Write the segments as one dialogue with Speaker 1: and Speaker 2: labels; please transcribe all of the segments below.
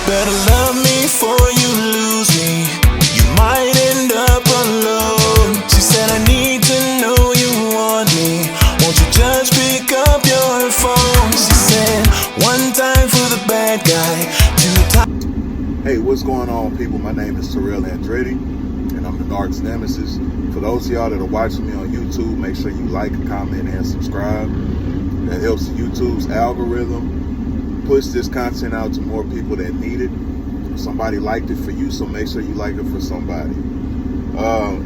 Speaker 1: better love me before you lose me. You might end up alone. She said I need to know you want me. Won't you just pick up your phone? She said one time for the bad guy, two times.
Speaker 2: Hey, what's going on, people? My name is Terrell Andretti, and I'm the Narc's nemesis. For those of y'all that are watching me on YouTube, make sure you like, comment, and subscribe. That helps YouTube's algorithm push this content out to more people that need it. Somebody liked it for you, so make sure you like it for somebody.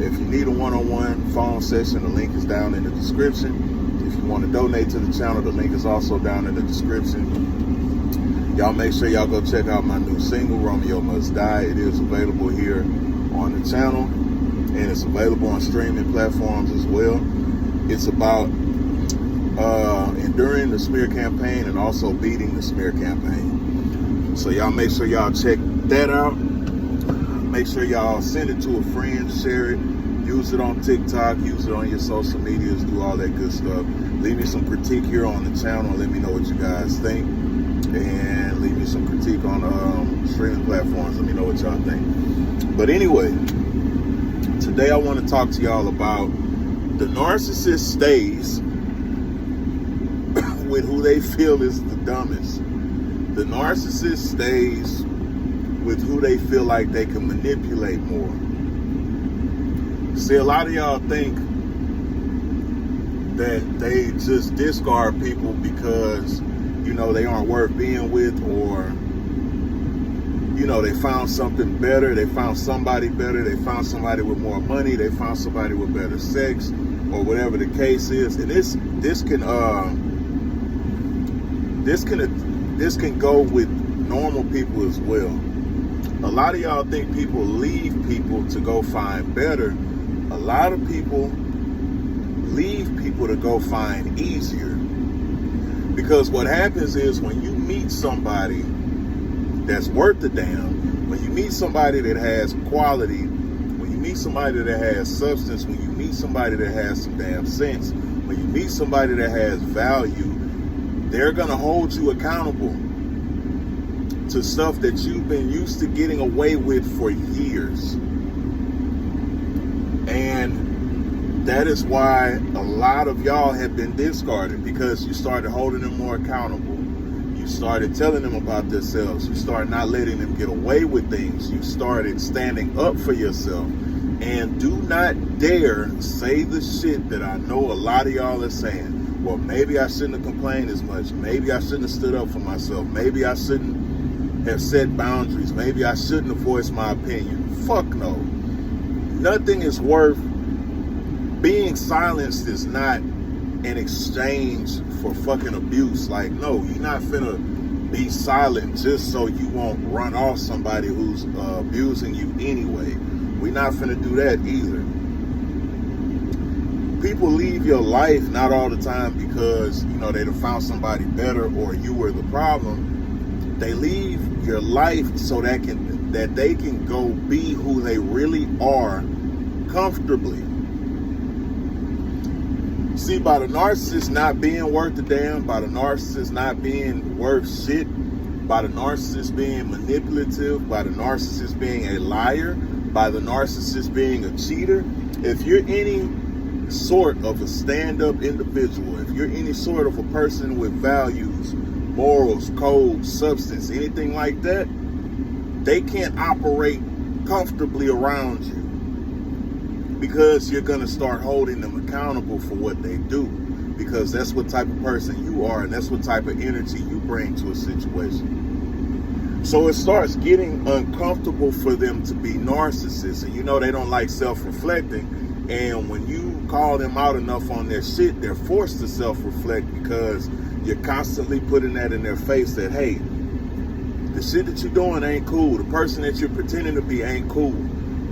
Speaker 2: If you need a one-on-one phone session, the link is down in the description. If you want to donate to the channel, the link is also down in the description. Y'all make sure y'all go check out my new single, Romeo Must Die. It is available here on the channel, and it's available on streaming platforms as well. It's about enduring the smear campaign and also beating the smear campaign. So y'all make sure y'all check that out. Make sure y'all send it to a friend, share it, use it on TikTok, use it on your social medias, do all that good stuff. Leave me some critique here on the channel. Let me know what you guys think, and leave me some critique on streaming platforms. Let me know what y'all think. But anyway, today I want to talk to y'all about the narcissist stays with who they feel is the dumbest. The narcissist stays with who they feel like they can manipulate more. See, a lot of y'all think that they just discard people because, you know, they aren't worth being with, or, you know, they found something better, they found somebody better, they found somebody with more money, they found somebody with better sex, or whatever the case is. And this can go with normal people as well. A lot of y'all think people leave people to go find better. A lot of people leave people to go find easier. Because what happens is, when you meet somebody that's worth the damn, when you meet somebody that has quality, when you meet somebody that has substance, when you meet somebody that has some damn sense, when you meet somebody that has value, they're going to hold you accountable to stuff that you've been used to getting away with for years. And that is why a lot of y'all have been discarded, because you started holding them more accountable. You started telling them about themselves. You started not letting them get away with things. You started standing up for yourself. And do not dare say the shit that I know a lot of y'all are saying. Well, maybe I shouldn't have complained as much. Maybe I shouldn't have stood up for myself. Maybe I shouldn't have set boundaries. Maybe I shouldn't have voiced my opinion. Fuck no. Nothing is worth being silenced. Is not an exchange for fucking abuse. Like, no, you're not finna be silent just so you won't run off somebody who's abusing you anyway. We're not finna do that either. People leave your life not all the time because, you know, they'd have found somebody better or you were the problem. They leave your life so that they can go be who they really are comfortably. See, by the narcissist not being worth a damn, by the narcissist not being worth shit, by the narcissist being manipulative, by the narcissist being a liar, by the narcissist being a cheater, if you're any sort of a stand-up individual, if you're any sort of a person with values, morals, codes, substance, anything like that, they can't operate comfortably around you, because you're going to start holding them accountable for what they do, because that's what type of person you are, and that's what type of energy you bring to a situation. So it starts getting uncomfortable for them to be narcissists, and you know they don't like self-reflecting. And when you call them out enough on their shit, they're forced to self-reflect, because you're constantly putting that in their face that, hey, the shit that you're doing ain't cool. The person that you're pretending to be ain't cool.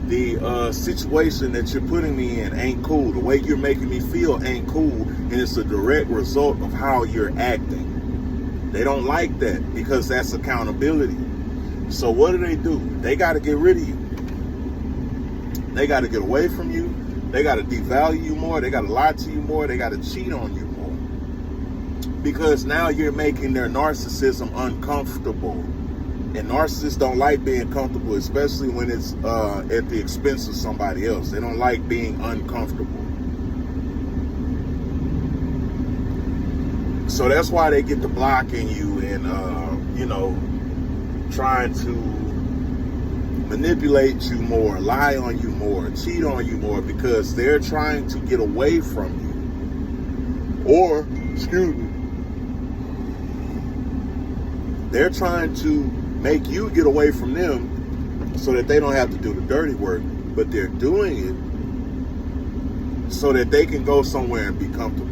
Speaker 2: The situation that you're putting me in ain't cool. The way you're making me feel ain't cool. And it's a direct result of how you're acting. They don't like that, because that's accountability. So what do? They got to get rid of you. They got to get away from you. They got to devalue you more. They got to lie to you more. They got to cheat on you more. Because now you're making their narcissism uncomfortable. And narcissists don't like being comfortable, especially when it's at the expense of somebody else. They don't like being uncomfortable. So that's why they get to blocking you and, trying to manipulate you more, lie on you more, cheat on you more, because they're trying to get away from you. Or, they're trying to make you get away from them so that they don't have to do the dirty work. But they're doing it so that they can go somewhere and be comfortable.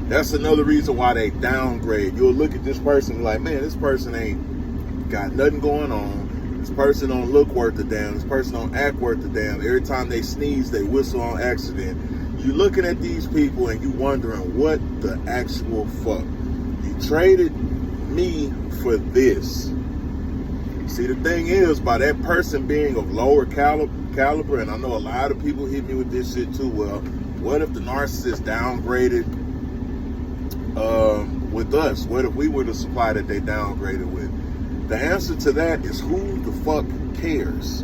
Speaker 2: That's another reason why they downgrade. You'll look at this person and be like, man, this person ain't got nothing going on. This person don't look worth a damn. This person don't act worth a damn. Every time they sneeze, they whistle on accident. You looking at these people and you wondering, what the actual fuck? You traded me for this. See, the thing is, by that person being of lower caliber, and I know a lot of people hit me with this shit too, well, what if the narcissist downgraded with us? What if we were the supply that they downgraded with? The answer to that is, who the fuck cares?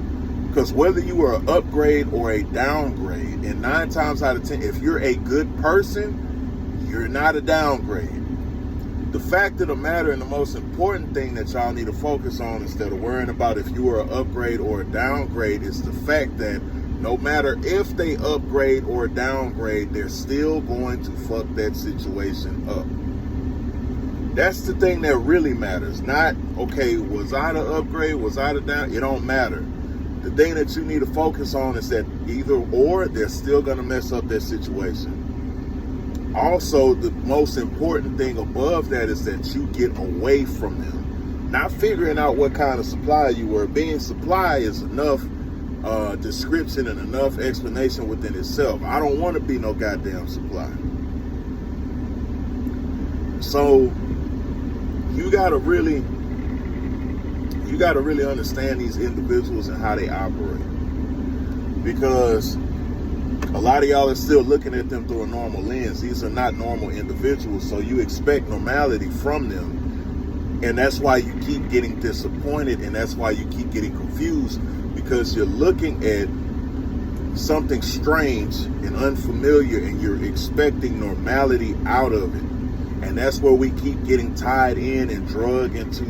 Speaker 2: Because whether you are an upgrade or a downgrade, and 9 times out of 10, if you're a good person, you're not a downgrade. The fact of the matter, and the most important thing that y'all need to focus on instead of worrying about if you are an upgrade or a downgrade, is the fact that no matter if they upgrade or downgrade, they're still going to fuck that situation up. That's the thing that really matters. Not, okay, was I the upgrade? Was I the down? It don't matter. The thing that you need to focus on is that either or, they're still going to mess up their situation. Also, the most important thing above that is that you get away from them. Not figuring out what kind of supply you were. Being supply is enough description and enough explanation within itself. I don't want to be no goddamn supply. So you gotta really understand these individuals and how they operate, because a lot of y'all are still looking at them through a normal lens. These are not normal individuals, so you expect normality from them, and that's why you keep getting disappointed, and that's why you keep getting confused, because you're looking at something strange and unfamiliar, and you're expecting normality out of it. And that's where we keep getting tied in and drug into,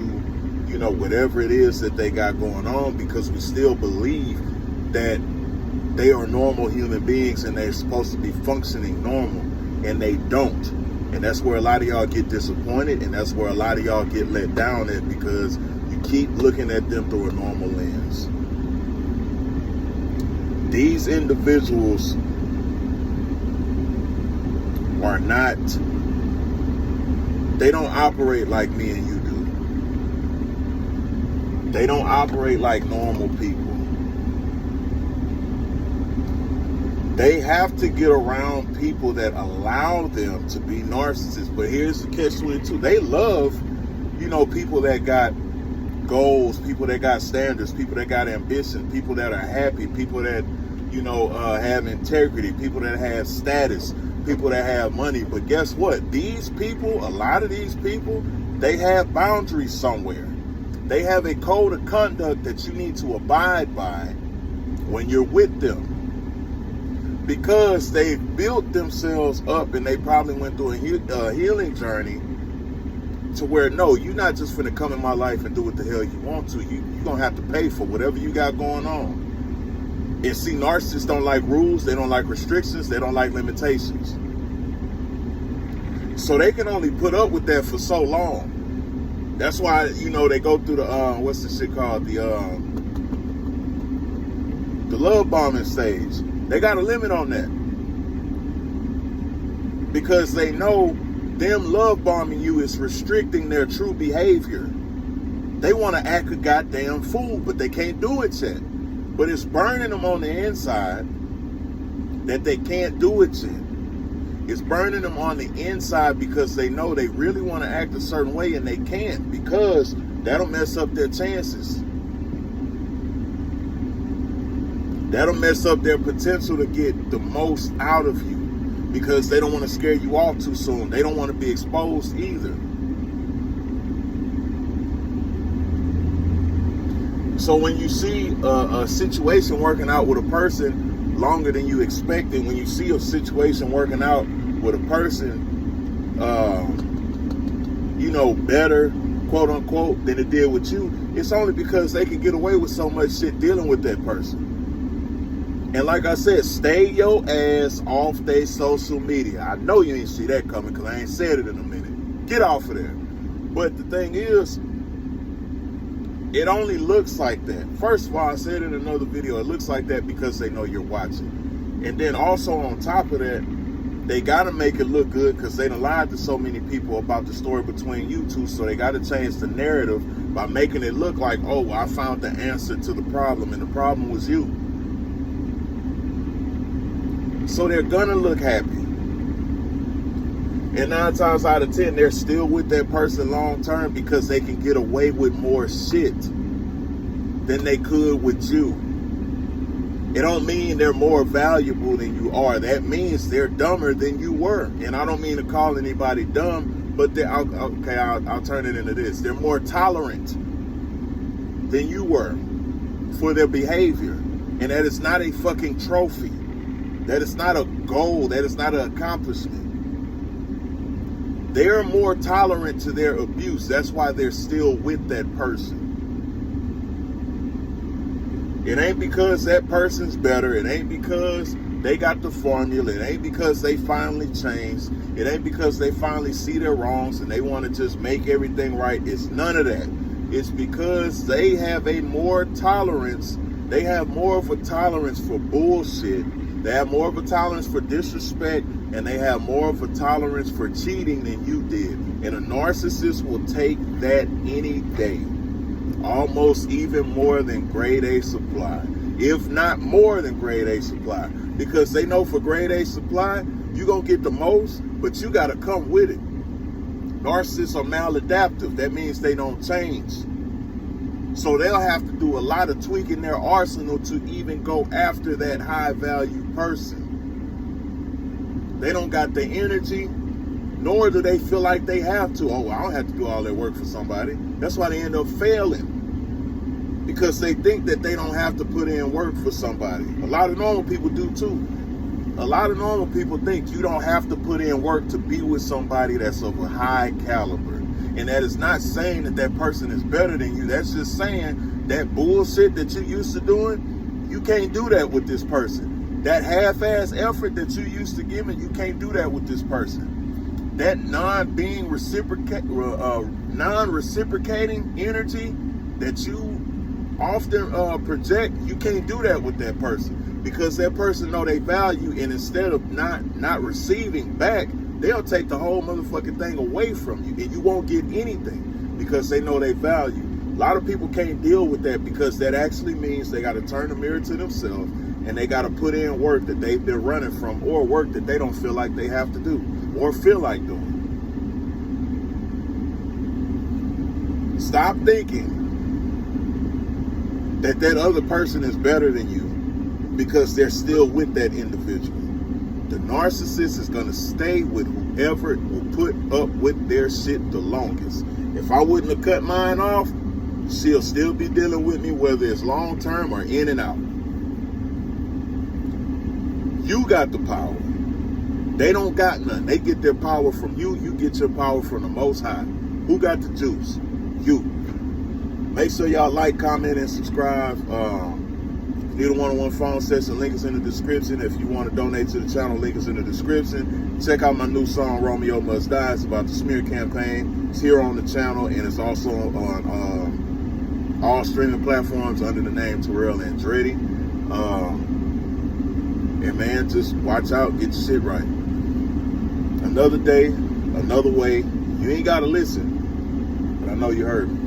Speaker 2: whatever it is that they got going on, because we still believe that they are normal human beings and they're supposed to be functioning normal, and they don't. And that's where a lot of y'all get disappointed, and that's where a lot of y'all get let down at, because you keep looking at them through a normal lens. These individuals are not, they don't operate like me and you do. They don't operate like normal people. They have to get around people that allow them to be narcissists. But here's the catch-22. They love, people that got goals, people that got standards, people that got ambition, people that are happy, people that, have integrity, people that have status, people that have money. But guess what? These people, a lot of these people, they have boundaries somewhere. They have a code of conduct that you need to abide by when you're with them, because they've built themselves up, and they probably went through a healing journey to where, no, you're not just finna come in my life and do what the hell you want to. You're going to have to pay for whatever you got going on. And see, narcissists don't like rules. They don't like restrictions. They don't like limitations. So they can only put up with that for so long. That's why, they go through the, what's the shit called? The love bombing stage. They got a limit on that, because they know them love bombing you is restricting their true behavior. They want to act a goddamn fool, but they can't do it yet. But it's burning them on the inside that they can't do it yet. It's burning them on the inside because they know they really want to act a certain way, and they can't, because that'll mess up their chances. That'll mess up their potential to get the most out of you, because they don't want to scare you off too soon. They don't want to be exposed either. So when you see a situation working out with a person longer than you expected, when you see a situation working out with a person, better, quote unquote, than it did with you, it's only because they can get away with so much shit dealing with that person. And like I said, stay your ass off their social media. I know you ain't see that coming because I ain't said it in a minute. Get off of there. But the thing is, it only looks like that. First of all, I said in another video, it looks like that because they know you're watching. And then also on top of that, they got to make it look good because they done lied to so many people about the story between you two. So they got to change the narrative by making it look like, oh, I found the answer to the problem and the problem was you. So they're going to look happy. And 9 times out of 10, they're still with that person long term because they can get away with more shit than they could with you. It don't mean they're more valuable than you are. That means they're dumber than you were. And I don't mean to call anybody dumb, but I'll turn it into this. They're more tolerant than you were for their behavior. And that is not a fucking trophy. That is not a goal. That is not an accomplishment. They're more tolerant to their abuse. That's why they're still with that person. It ain't because that person's better. It ain't because they got the formula. It ain't because they finally changed. It ain't because they finally see their wrongs and they want to just make everything right. It's none of that. It's because they have a more tolerance. They have more of a tolerance for bullshit. They have more of a tolerance for disrespect, and they have more of a tolerance for cheating than you did. And a narcissist will take that any day. Almost even more than grade A supply. If not more than grade A supply. Because they know for grade A supply, you're going to get the most, but you got to come with it. Narcissists are maladaptive. That means they don't change. So they'll have to do a lot of tweaking their arsenal to even go after that high value person. They don't got the energy, nor do they feel like they have to. Oh, I don't have to do all that work for somebody. That's why they end up failing. Because they think that they don't have to put in work for somebody. A lot of normal people do too. A lot of normal people think you don't have to put in work to be with somebody that's of a high caliber. And that is not saying that that person is better than you. That's just saying that bullshit that you used to doing, you can't do that with this person. That half-ass effort that you used to giving, you can't do that with this person. That non-reciprocating energy that you often project, you can't do that with that person. Because that person know they value, and instead of not receiving back, they'll take the whole motherfucking thing away from you, and you won't get anything because they know they value. A lot of people can't deal with that because that actually means they got to turn the mirror to themselves and they got to put in work that they've been running from, or work that they don't feel like they have to do or feel like doing. Stop thinking that that other person is better than you because they're still with that individual. The narcissist is going to stay with whoever will put up with their shit the longest. If I wouldn't have cut mine off, she'll still be dealing with me, whether it's long term or in and out. You got the power. They don't got none. They get their power from you. You get your power from the Most High. Who got the juice? You. Make sure y'all like, comment, and subscribe. Need a one-on-one phone session, link is in the description. If you want to donate to the channel, link is in the description. Check out my new song, Romeo Must Die. It's about the smear campaign. It's here on the channel, and it's also on all streaming platforms under the name Terrell Andretti. And man, just watch out, get your shit right. Another day, another way. You ain't got to listen, but I know you heard me.